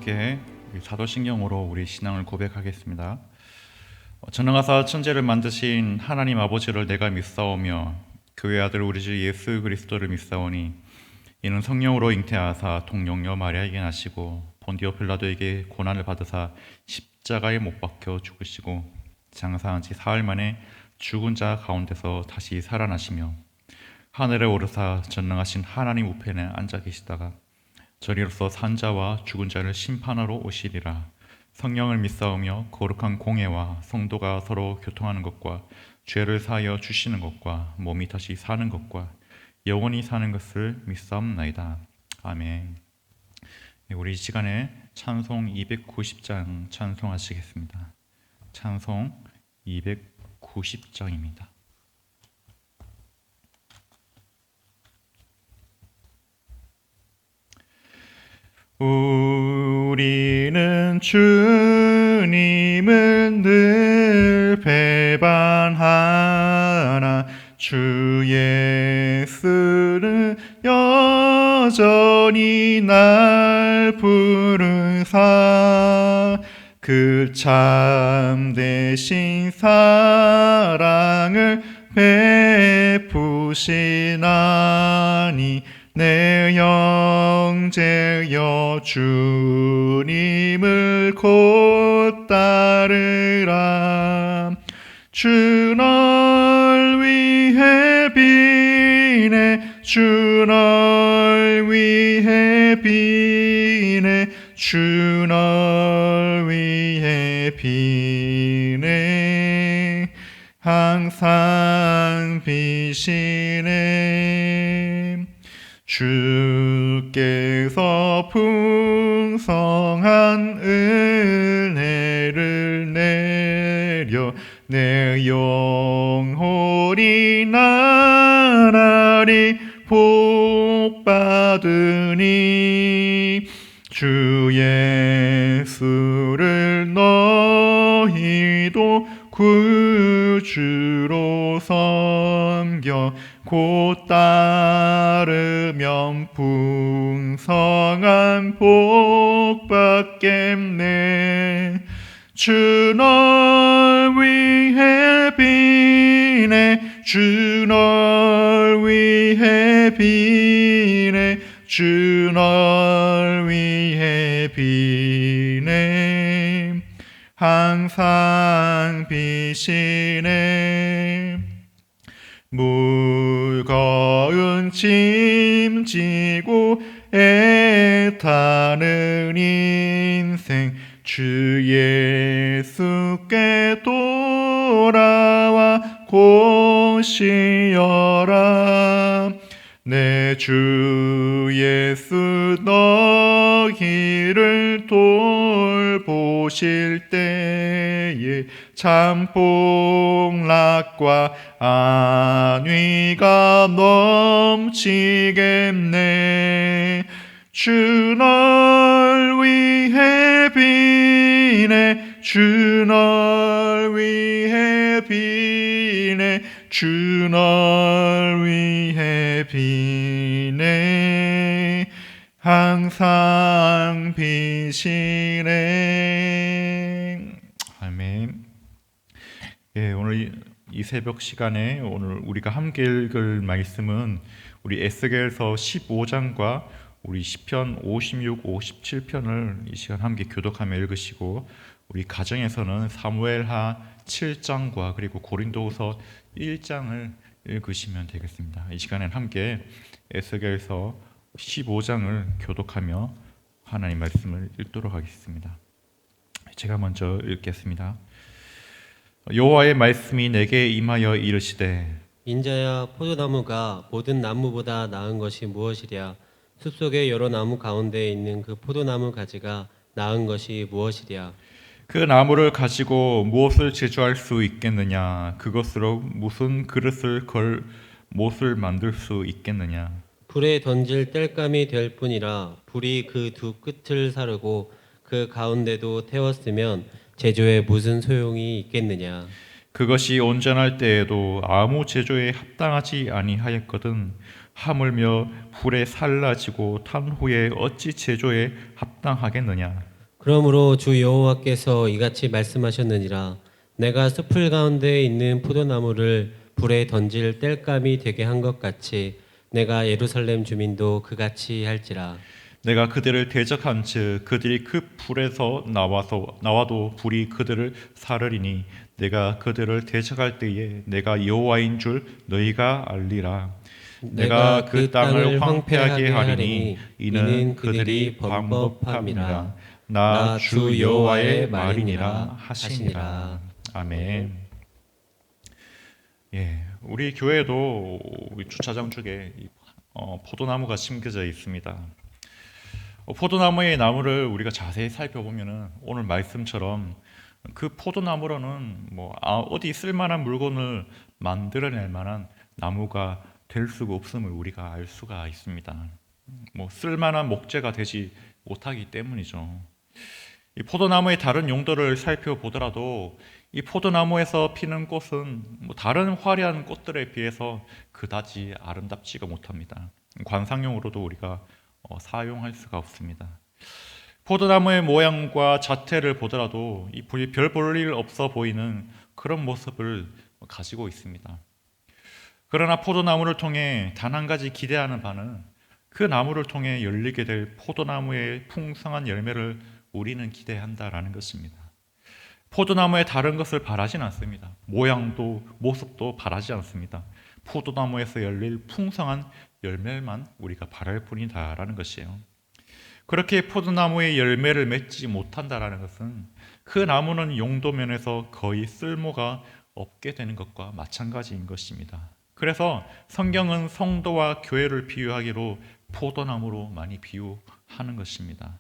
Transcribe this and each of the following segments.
함께 사도신경으로 우리 신앙을 고백하겠습니다. 전능하사 천지를 만드신 하나님 아버지를 내가 믿사오며 그의 아들 우리 주 예수 그리스도를 믿사오니 이는 성령으로 잉태하사 동정녀 마리아에게 나시고 본디오 필라도에게 고난을 받으사 십자가에 못 박혀 죽으시고 장사한 지 사흘 만에 죽은 자 가운데서 다시 살아나시며 하늘에 오르사 전능하신 하나님 우편에 앉아 계시다가 저리로서 산자와 죽은 자를 심판하러 오시리라. 성령을 믿사오며 거룩한 공예와 성도가 서로 교통하는 것과 죄를 사하여 주시는 것과 몸이 다시 사는 것과 영원히 사는 것을 믿사옵나이다. 아멘. 우리 이 시간에 찬송 290장 찬송하시겠습니다. 찬송 290장입니다. 우리는 주님을 늘 배반하나 주 예수는 여전히 날 부르사 그 참되신 사랑을 베푸시나니 내 형제여 주님을 곧 따르라. 주 널 위해 비네 주 널 위해 비네 주 널 위해 비네 항상 비시네. 주께서 풍성한 은혜를 내려 내 영혼이 나날이 복받으니 주 예수를 너희도 구주로 섬겨 곧 따르면 풍성한 복 받겠네. 주 널 위해 비네 주 널 위해 비네 주 널 위해 비네 항상 비시네. 무거운 짐 지고 애타는 인생 주 예수께 돌아와 곧 쉬어라. 내 주 예수 너희를 돌보실 때에 참 복락과 안위가 넘치겠네. 주 널 위해 비네 주 널 위해 비네 주 널 위해 비네 항상 비시네. 아멘. 예, 오늘 이 새벽 시간에 오늘 우리가 함께 읽을 말씀은 우리 에스겔서 15장과 우리 시편 56, 57편을 이 시간 함께 교독하며 읽으시고 우리 가정에서는 사무엘하 7장과 그리고 고린도후서 1장을 읽으시면 되겠습니다. 이 시간엔 함께 에스겔서 15장을 교독하며 하나님 말씀을 읽도록 하겠습니다. 제가 먼저 읽겠습니다. 여호와의 말씀이 내게 임하여 이르시되 인자야 포도나무가 모든 나무보다 나은 것이 무엇이랴. 숲속의 여러 나무 가운데 있는 그 포도나무 가지가 나은 것이 무엇이랴. 그 나무를 가지고 무엇을 제조할 수 있겠느냐. 그것으로 무슨 그릇을 걸 못을 만들 수 있겠느냐. 불에 던질 땔감이 될 뿐이라. 불이 그 두 끝을 사르고 그 가운데도 태웠으면 제조에 무슨 소용이 있겠느냐. 그것이 온전할 때에도 아무 제조에 합당하지 아니하였거든. 하물며 불에 살라지고 탄 후에 어찌 제조에 합당하겠느냐. 그러므로 주 여호와께서 이같이 말씀하셨느니라. 내가 숲을 가운데 있는 포도나무를 불에 던질 땔감이 되게 한 것 같이 내가 예루살렘 주민도 그같이 할지라. 내가 그들을 대적한즉 그들이 그 불에서 나와도 불이 그들을 사르리니 내가 그들을 대적할 때에 내가 여호와인 줄 너희가 알리라. 내가 그 땅을 황폐하게 하리니 이는 그들이 방법함이라. 나 주 여호와의 말이니라 하시니라. 아멘. 예, 우리 교회도 우리 주차장 쪽에 포도나무가 심겨져 있습니다. 포도나무의 나무를 우리가 자세히 살펴보면은 오늘 말씀처럼 그 포도나무로는 어디 쓸만한 물건을 만들어낼 만한 나무가 될 수가 없음을 우리가 알 수가 있습니다. 쓸만한 목재가 되지 못하기 때문이죠. 이 포도나무의 다른 용도를 살펴보더라도 이 포도나무에서 피는 꽃은 다른 화려한 꽃들에 비해서 그다지 아름답지가 못합니다. 관상용으로도 우리가 사용할 수가 없습니다. 포도나무의 모양과 자태를 보더라도 별 볼 일 없어 보이는 그런 모습을 가지고 있습니다. 그러나 포도나무를 통해 단 한 가지 기대하는 바는 그 나무를 통해 열리게 될 포도나무의 풍성한 열매를 우리는 기대한다라는 것입니다. 포도나무의 다른 것을 바라진 않습니다. 모양도 모습도 바라지 않습니다. 포도나무에서 열릴 풍성한 열매만 우리가 바랄 뿐이다라는 것이에요. 그렇게 포도나무의 열매를 맺지 못한다라는 것은 그 나무는 용도면에서 거의 쓸모가 없게 되는 것과 마찬가지인 것입니다. 그래서 성경은 성도와 교회를 비유하기로 포도나무로 많이 비유하는 것입니다.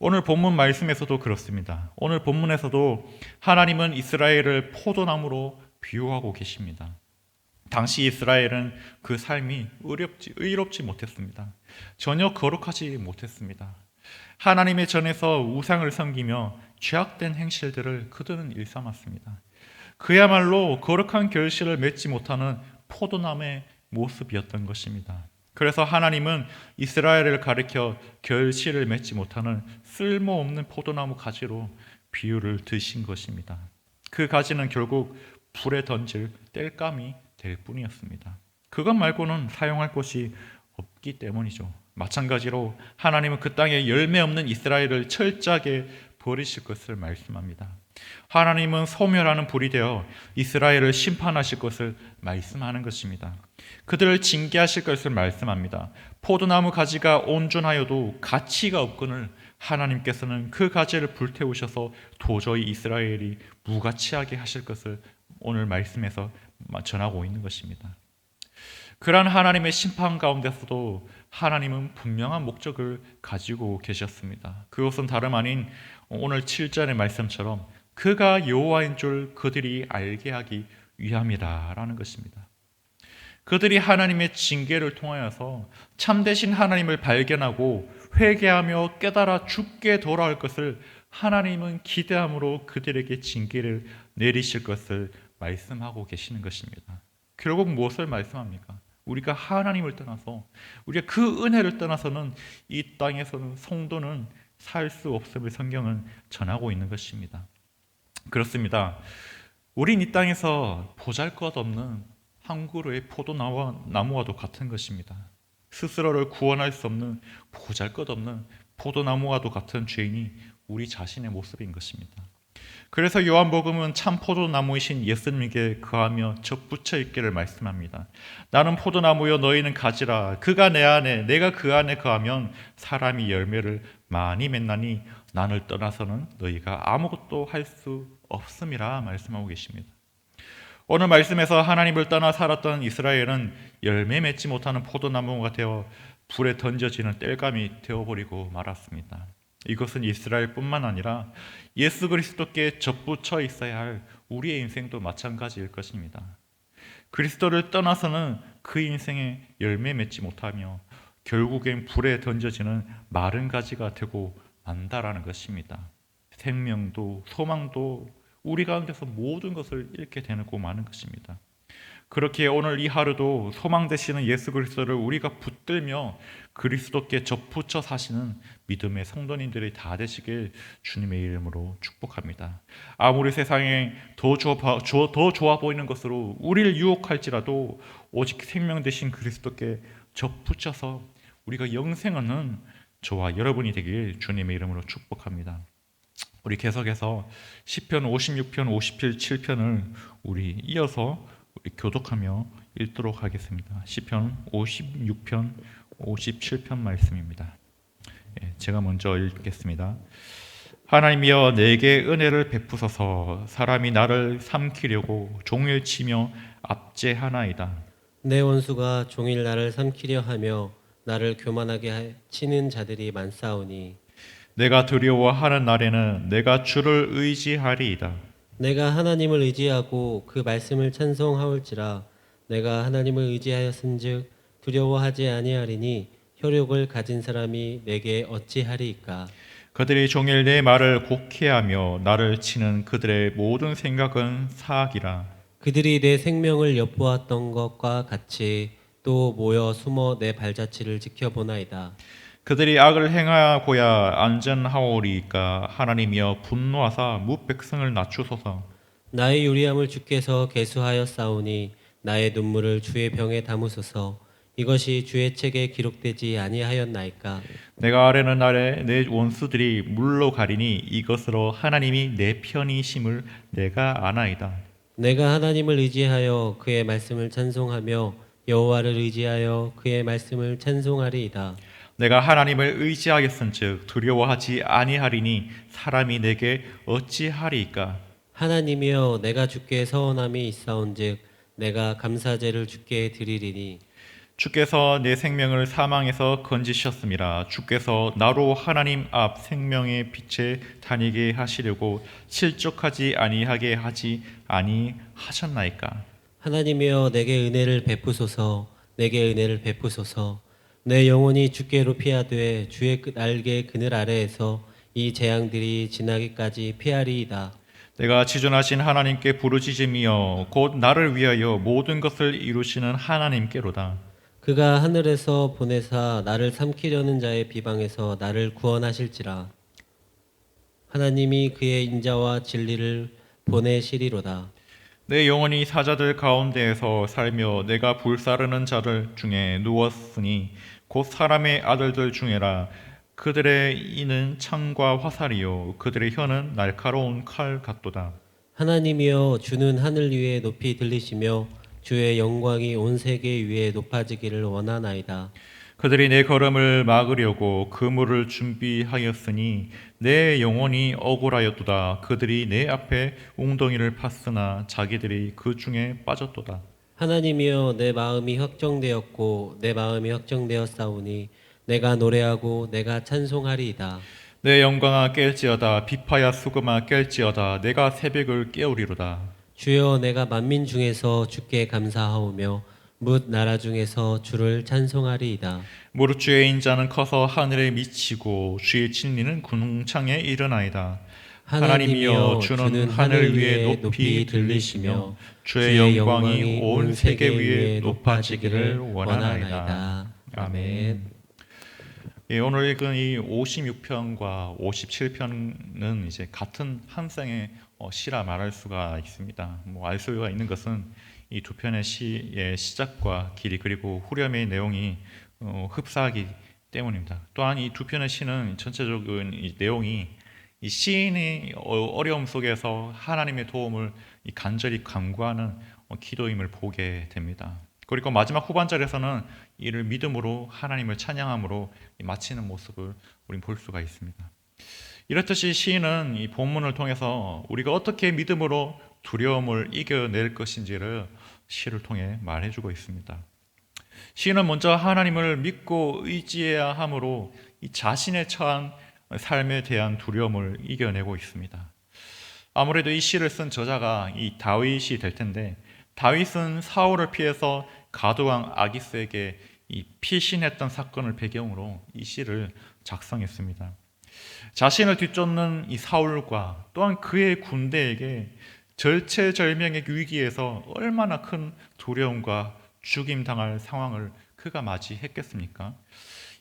오늘 본문 말씀에서도 그렇습니다. 오늘 본문에서도 하나님은 이스라엘을 포도나무로 비유하고 계십니다. 당시 이스라엘은 그 삶이 의롭지 못했습니다. 전혀 거룩하지 못했습니다. 하나님의 전에서 우상을 섬기며 죄악된 행실들을 그들은 일삼았습니다. 그야말로 거룩한 결실을 맺지 못하는 포도나무의 모습이었던 것입니다. 그래서 하나님은 이스라엘을 가리켜 결실을 맺지 못하는 쓸모없는 포도나무 가지로 비유를 드신 것입니다. 그 가지는 결국 불에 던질 땔감이 될 뿐이었습니다. 그것 말고는 사용할 곳이 없기 때문이죠. 마찬가지로 하나님은 그 땅에 열매 없는 이스라엘을 철저하게 버리실 것을 말씀합니다. 하나님은 소멸하는 불이 되어 이스라엘을 심판하실 것을 말씀하는 것입니다. 그들을 징계하실 것을 말씀합니다. 포도나무 가지가 온전하여도 가치가 없거늘 하나님께서는 그 가지를 불태우셔서 도저히 이스라엘이 무가치하게 하실 것을 오늘 말씀에서 전하고 있는 것입니다. 그러한 하나님의 심판 가운데서도 하나님은 분명한 목적을 가지고 계셨습니다. 그것은 다름 아닌 오늘 7절의 말씀처럼 그가 여호와인 줄 그들이 알게 하기 위함이라라는 것입니다. 그들이 하나님의 징계를 통하여서 참되신 하나님을 발견하고 회개하며 깨달아 죽게 돌아올 것을 하나님은 기대함으로 그들에게 징계를 내리실 것을 말씀하고 계시는 것입니다. 결국 무엇을 말씀합니까? 우리가 하나님을 떠나서 우리가 그 은혜를 떠나서는 이 땅에서는 성도는 살 수 없음을 성경은 전하고 있는 것입니다. 그렇습니다. 우린 이 땅에서 보잘것없는 한 그루의 포도나무와도 같은 것입니다. 스스로를 구원할 수 없는 보잘것없는 포도나무와도 같은 죄인이 우리 자신의 모습인 것입니다. 그래서 요한복음은 참 포도나무이신 예수님께 거하며 접붙여 있기를 말씀합니다. 나는 포도나무요 너희는 가지라. 그가 내 안에 내가 그 안에 거하면 사람이 열매를 많이 맺나니 나를 떠나서는 너희가 아무것도 할 수 없음이라 말씀하고 계십니다. 오늘 말씀에서 하나님을 떠나 살았던 이스라엘은 열매 맺지 못하는 포도나무가 되어 불에 던져지는 땔감이 되어버리고 말았습니다. 이것은 이스라엘뿐만 아니라 예수 그리스도께 접붙여 있어야 할 우리의 인생도 마찬가지일 것입니다. 그리스도를 떠나서는 그 인생에 열매 맺지 못하며 결국엔 불에 던져지는 마른 가지가 되고 만다라는 것입니다. 생명도 소망도 우리 가운데서 모든 것을 잃게 되고 마는 것입니다. 그렇게 오늘 이 하루도 소망 되시는 예수 그리스도를 우리가 붙들며 그리스도께 접붙여 사시는 믿음의 성도님들이 다 되시길 주님의 이름으로 축복합니다. 아무리 세상에 더 좋아 보이는 것으로 우리를 유혹할지라도 오직 생명 되신 그리스도께 접붙여서 우리가 영생하는 저와 여러분이 되길 주님의 이름으로 축복합니다. 우리 계속해서 시편 56편, 57편을 우리 이어서 교독하며 읽도록 하겠습니다. 시편 56편, 57편 말씀입니다. 제가 먼저 읽겠습니다. 하나님이여 내게 은혜를 베푸소서. 사람이 나를 삼키려고 종일 치며 압제하나이다. 내 원수가 종일 나를 삼키려 하며 나를 교만하게 치는 자들이 많사오니 내가 두려워하는 날에는 내가 주를 의지하리이다. 내가 하나님을 의지하고 그 말씀을 찬송하올지라. 내가 하나님을 의지하였은즉 두려워하지 아니하리니 혈육을 가진 사람이 내게 어찌하리이까. 그들이 종일 내 말을 곡해하며 나를 치는 그들의 모든 생각은 사악이라. 그들이 내 생명을 엿보았던 것과 같이 또 모여 숨어 내 발자취를 지켜보나이다. 그들이 악을 행하고야 안전하오리이까. 하나님이여 분노하사 무 백성을 낮추소서. 나의 유리함을 주께서 계수하였사오니 나의 눈물을 주의 병에 담으소서. 이것이 주의 책에 기록되지 아니하였나이까. 내가 아뢰는 날에 내 원수들이 물러가리니 이것으로 하나님이 내 편이심을 내가 아나이다. 내가 하나님을 의지하여 그의 말씀을 찬송하며 여호와를 의지하여 그의 말씀을 찬송하리이다. 내가 하나님을 의지하겠은즉 두려워하지 아니하리니 사람이 내게 어찌하리이까. 하나님이여 내가 주께 서원함이 있사온즉 내가 감사제를 주께 드리리니 주께서 내 생명을 사망에서 건지셨음이라. 주께서 나로 하나님 앞 생명의 빛에 다니게 하시려고 실족하지 아니하게 하지 아니하셨나이까. 하나님이여 내게 은혜를 베푸소서. 내게 은혜를 베푸소서. 내 영혼이 주께로 피하되 주의 날개 그늘 아래에서 이 재앙들이 지나기까지 피하리이다. 내가 지존하신 하나님께 부르짖으며 곧 나를 위하여 모든 것을 이루시는 하나님께로다. 그가 하늘에서 보내사 나를 삼키려는 자의 비방에서 나를 구원하실지라. 하나님이 그의 인자와 진리를 보내시리로다. 내 영혼이 사자들 가운데에서 살며 내가 불사르는 자들 중에 누웠으니 곧 사람의 아들들 중에라. 그들의 이는 창과 화살이요 그들의 혀는 날카로운 칼 같도다. 하나님이여 주는 하늘 위에 높이 들리시며 주의 영광이 온 세계 위에 높아지기를 원하나이다. 그들이 내 걸음을 막으려고 그물을 준비하였으니 내 영혼이 억울하였도다. 그들이 내 앞에 웅덩이를 팠으나 자기들이 그 중에 빠졌도다. 하나님이여 내 마음이 확정되었고 내 마음이 확정되었사오니 내가 노래하고 내가 찬송하리이다. 내 영광아 깰지어다. 비파야 수금아 깰지어다. 내가 새벽을 깨우리로다. 주여 내가 만민 중에서 주께 감사하오며 뭇 나라 중에서 주를 찬송하리이다. 무릇 주의 인자는 커서 하늘에 미치고 주의 진리는 궁창에 이르나이다. 하나님이여 주는 하늘 위에 높이 들리시며 주의 영광이 온 세계 위에 높아지기를 원하나이다. 아멘. 오늘 읽은 이 56편과 57편은 이제 같은 한 쌍의 시라 말할 수가 있습니다. 알 수가 있는 것은 이 두 편의 시의 시작과 길이 그리고 후렴의 내용이 흡사하기 때문입니다. 또한 이 두 편의 시는 전체적인 이 내용이 이 시인의 어려움 속에서 하나님의 도움을 간절히 간구하는 기도임을 보게 됩니다. 그리고 마지막 후반절에서는 이를 믿음으로 하나님을 찬양함으로 마치는 모습을 우리는 볼 수가 있습니다. 이렇듯이 시인은 이 본문을 통해서 우리가 어떻게 믿음으로 두려움을 이겨낼 것인지를 시를 통해 말해주고 있습니다. 시인은 먼저 하나님을 믿고 의지해야 하므로 이 자신의 처한 삶에 대한 두려움을 이겨내고 있습니다. 아무래도 이 시를 쓴 저자가 이 다윗이 될 텐데, 다윗은 사울을 피해서 가드왕 아기스에게 이 피신했던 사건을 배경으로 이 시를 작성했습니다. 자신을 뒤쫓는 이 사울과 또한 그의 군대에게 절체절명의 위기에서 얼마나 큰 두려움과 죽임당할 상황을 그가 맞이했겠습니까?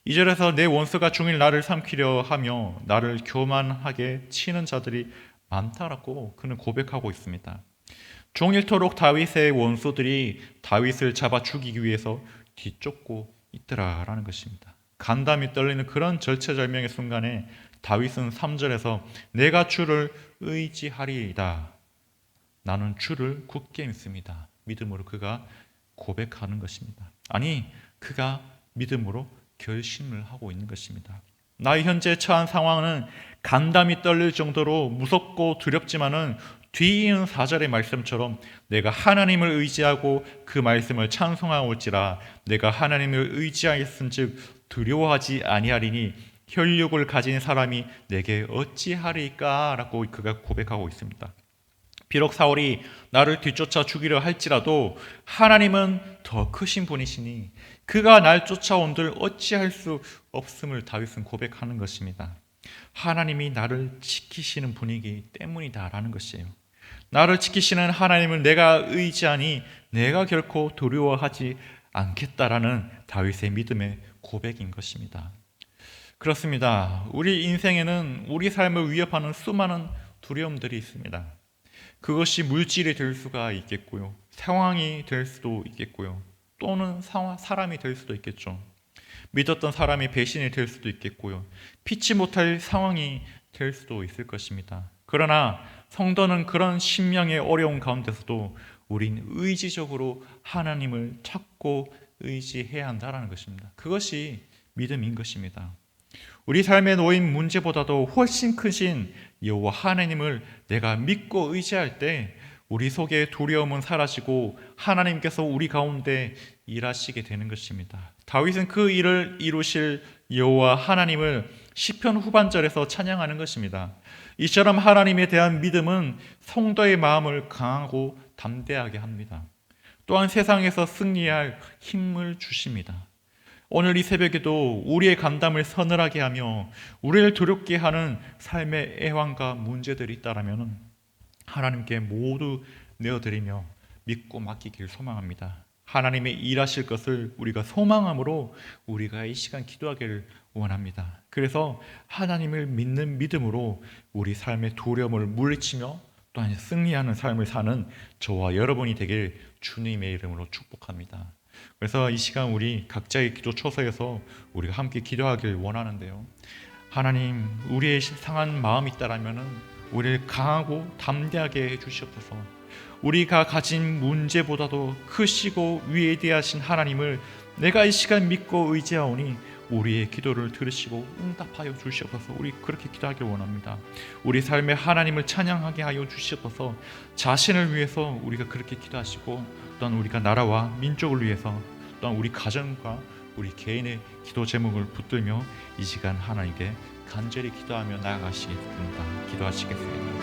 2절에서 내 원수가 중일 나를 삼키려 하며 나를 교만하게 치는 자들이 많다라고 그는 고백하고 있습니다. 종일토록 다윗의 원수들이 다윗을 잡아 죽이기 위해서 뒤쫓고 있더라라는 것입니다. 간담이 떨리는 그런 절체절명의 순간에 다윗은 3절에서 내가 주를 의지하리이다. 나는 주를 굳게 믿습니다. 믿음으로 그가 고백하는 것입니다. 아니, 그가 믿음으로 결심을 하고 있는 것입니다. 나의 현재 처한 상황은 간담이 떨릴 정도로 무섭고 두렵지만은 뒤이은 4절의 말씀처럼 내가 하나님을 의지하고 그 말씀을 찬송하올지라 내가 하나님을 의지하였은즉 두려워하지 아니하리니 혈육을 가진 사람이 내게 어찌하리까? 라고 그가 고백하고 있습니다. 비록 사울이 나를 뒤쫓아 죽이려 할지라도 하나님은 더 크신 분이시니 그가 날 쫓아온들 어찌할 수 없음을 다윗은 고백하는 것입니다. 하나님이 나를 지키시는 분이기 때문이다라는 것이에요. 나를 지키시는 하나님을 내가 의지하니 내가 결코 두려워하지 않겠다라는 다윗의 믿음의 고백인 것입니다. 그렇습니다. 우리 인생에는 우리 삶을 위협하는 수많은 두려움들이 있습니다. 그것이 물질이 될 수가 있겠고요. 상황이 될 수도 있겠고요. 또는 사람이 될 수도 있겠죠. 믿었던 사람이 배신이 될 수도 있겠고요. 피치 못할 상황이 될 수도 있을 것입니다. 그러나 성도는 그런 심령의 어려운 가운데서도 우린 의지적으로 하나님을 찾고 의지해야 한다는 것입니다. 그것이 믿음인 것입니다. 우리 삶에 놓인 문제보다도 훨씬 크신 여호와 하나님을 내가 믿고 의지할 때 우리 속의 두려움은 사라지고 하나님께서 우리 가운데 일하시게 되는 것입니다. 다윗은 그 일을 이루실 여호와 하나님을 시편 후반절에서 찬양하는 것입니다. 이처럼 하나님에 대한 믿음은 성도의 마음을 강하고 담대하게 합니다. 또한 세상에서 승리할 힘을 주십니다. 오늘 이 새벽에도 우리의 간담을 서늘하게 하며 우리를 두렵게 하는 삶의 애환과 문제들이 있다라면 하나님께 모두 내어드리며 믿고 맡기길 소망합니다. 하나님의 일하실 것을 우리가 소망함으로 우리가 이 시간 기도하기를 원합니다. 그래서 하나님을 믿는 믿음으로 우리 삶의 두려움을 물리치며 또한 승리하는 삶을 사는 저와 여러분이 되길 주님의 이름으로 축복합니다. 그래서 이 시간 우리 각자의 기도 초소에서 우리가 함께 기도하길 원하는데요. 하나님, 우리의 상한 마음이 있다라면은 우리를 강하고 담대하게 해주시옵소서. 우리가 가진 문제보다도 크시고 위대하신 하나님을 내가 이 시간 믿고 의지하오니 우리의 기도를 들으시고 응답하여 주시옵소서. 우리 그렇게 기도하길 원합니다. 우리 삶에 하나님을 찬양하게 하여 주시옵소서. 자신을 위해서 우리가 그렇게 기도하시고 또한 우리가 나라와 민족을 위해서 또한 우리 가정과 우리 개인의 기도 제목을 붙들며 이 시간 하나님께 간절히 기도하며 나아가시겠습니다. 기도하시겠습니다.